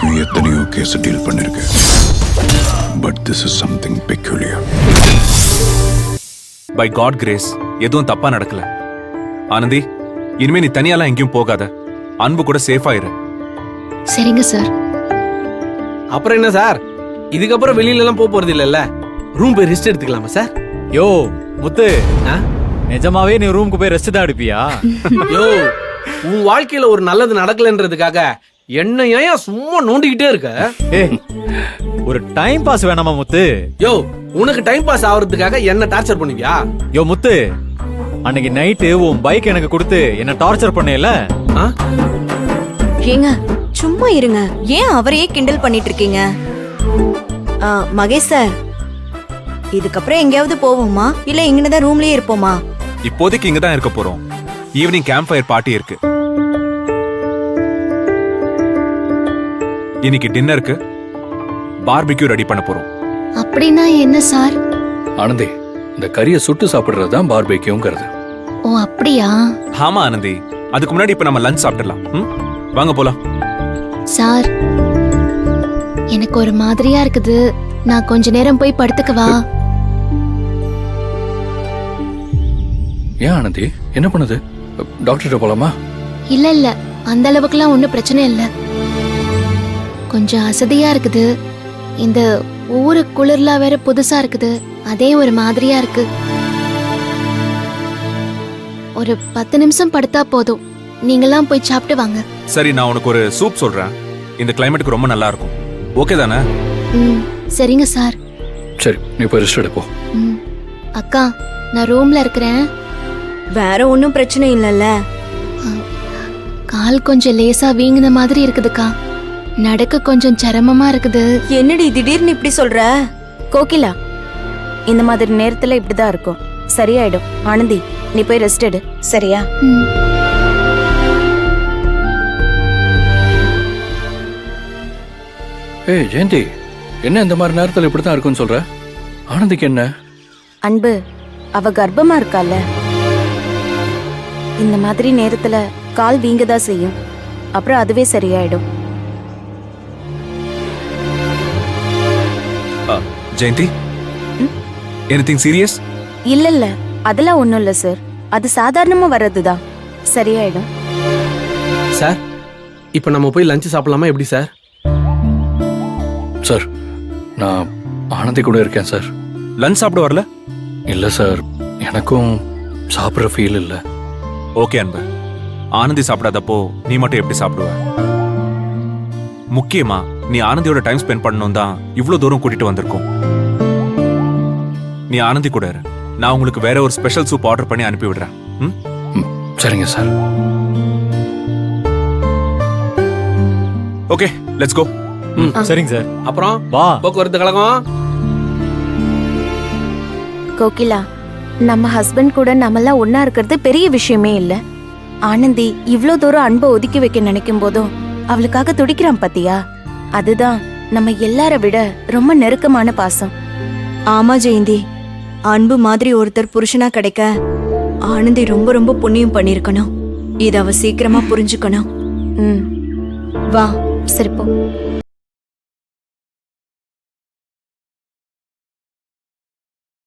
வரைக்கும் எத்தனையோ case deal பண்ணிருக்கேன். But this is something peculiar. By God grace எதுவும் தப்பா நடக்கல. ஆனந்தி, இனிமே நீ தனியாலாம் எங்கேயும் போகாத. அன்பு கூட சேஃபா இரு. சரிங்க சார். அப்புறம் என்ன சார், இதுக்கப்புறம் வெளியில எல்லாம் போறது இல்லல்ல? ரூம் போய் ரெஸ்ட் எடுத்துக்கலாமா சார்? யோ முத்து, நிஜமாவே நீ ரூமுக்கு போய் ரெஸ்ட் தான் எடுப்பியா? யோ, உன் வாழ்க்கையில ஒரு நல்லது நடக்கலன்றதுக்காக என்ன ஏன் சும்மா நோண்டிக்கிட்டே இருக்க? ஒரு டைம் பாஸ் வேணாமா முத்து? யோ, உனக்கு டைம் பாஸ் ஆவறதுக்காக என்ன டார்ச்சர் பண்ணுவியா? யோ முத்து, அன்னைக்கு நைட்டு உன் பைக் எனக்கு கொடுத்து என்ன டார்ச்சர் பண்ணேல? ஏங்க சும்மா இருங்க, ஏன் அவரையே கிண்டல் பண்ணிட்டு இருக்கீங்க? மகேஷ் சார், இதுக்கப்புறம் எங்கேயாவது போவோமா இல்ல இங்கதான் ரூம்லயே இருப்போமா? இப்போதைக்கு இங்க தான் இருக்க போறோம். ஈவினிங் கேம்ப் ஃபயர் பார்ட்டி இருக்கு. இன்னைக்கு டின்னருக்கு பார்பிக்யூ ரெடி பண்ண போறோம். அப்படின்னா என்ன சார்? ஆனந்தி, இந்த கறியை சுட்டு சாப்பிடுறது தான் பார்பிக்யூங்கிறது. ஓ அப்படியா? ஆமா ஆனந்தி, அதுக்கு முன்னாடி இப்ப நம்ம லஞ்ச் சாப்பிடலாம். வாங்க போலாம். சார், எனக்கு ஒரு மாதிரியா இருக்குது. நான் கொஞ்ச நேரம் போய் படுத்துக்கவா? ஏன் ஆனந்தி, என்ன பண்ணுது? டாக்டர்கிட்ட போலாமா? இல்ல இல்ல, அந்த அளவுக்குலாம் ஒன்றும் பிரச்சனை இல்ல. கொஞ்சம் அசதியா இருக்குது. இந்த ஊரு குளிர்லாம் வேற புதுசா இருக்குது. அதே ஒரு மாதிரியா இருக்கு. ஒரு 10 நிமிஷம் படுத்தா போதும். நீங்கெல்லாம் போய் சாப்பிட்டு வாங்க. சரி, நான் உனக்கு ஒரு சூப் சொல்றேன். இந்த கிளைமேட்டுக்கு ரொம்ப நல்லா இருக்கும். ஓகே தானே? சரிங்க சார். சரி, நீ போய் ரெஸ்ட் எடுப்போ. அக்கா, நான் ரூம்ல இருக்கிறேன். வேற ஒன்னும் பிரச்சனை இல்லல்ல? கால் கொஞ்சம் லேசா வீங்கின மாதிரி இருக்குதுக்கா. நடக்க கொஞ்சம் சிரமமா இருக்குது. என்னடி திடீர்னு இப்படி சொல்ற? கோகிலா, இந்த மாதிரி நேரத்துல இப்படிதான் இருக்கும். சரியாயிடும். ஆனந்தி, நீ போய் ரெஸ்ட் எடு. சரியா? ஏய் ஜெயந்தி, என்ன இந்த மாதிரி நேரத்துல இப்படித்தான் இருக்குன்னு சொல்ற? ஆனந்திக்கு என்ன? அன்பு, அவ கர்ப்பமா இருக்கால. இந்த மாதிரி நேரத்துல கால் வீங்கதான் செய்யும். அப்புறம் அதுவே சரியாயிடும். Jayanthi, anything serious? இல்ல இல்ல, அதெல்லாம் ஒண்ணும் இல்ல சார். அது சாதாரணமா வர்றதுதான். சரியாயிடும். சார், இப்ப நம்ம போய் லஞ்ச் சாப்பிடலாமா? எப்படி சார்? சார், நான் ஆனந்தி கூட இருக்கேன் சார். லஞ்ச் சாப்பிட வரல? இல்ல சார், எனக்கும் சாப்பிட்ற ஃபீல் இல்ல. ஓகே அன்பு, ஆனந்தி சாப்பிடாதப்போ நீ மட்டும் எப்படி சாப்பிடுவ? முக்கியமா நீ ஆனந்தியோட டைம் ஸ்பெண்ட் பண்ணணும் தான் இவ்வளவு தூரம் கூட்டிட்டு வந்திருக்கோம். நீ ஆனந்தி கூட இரு. நான் உங்களுக்கு வேற ஒரு ஸ்பெஷல் சூப் ஆர்டர் பண்ணி அனுப்பி விடுறேன். சரிங்க சார். Okay, let's go. சரிங்க சார். அப்புறம் வா. போக்குவரத்து கழகம். கோகிலா, நம்ம ஹஸ்பண்ட் கூட நம்மெல்லாம் ஒன்னா இருக்கிறது பெரிய விஷயமே இல்ல. ஆனந்தி இவ்ளோ தூரம் அன்பை ஒதுக்கி வைக்க நினைக்கும் போதும் அவளுக்காக துடிக்கிறான் பாத்தியா? அதுதான் நம்ம எல்லார விட ரொம்ப நெருக்கமான பாசம். ஆமா ஜெயந்தி, அன்பு மாதிரி ஒருத்தர் புருஷனா கிடைக்க ஆனந்தி ரொம்ப ரொம்ப புண்ணியம் பண்ணிருக்கணும். இத அவ சீக்கிரமா புரிஞ்சுக்கணும். வா, சரி போ.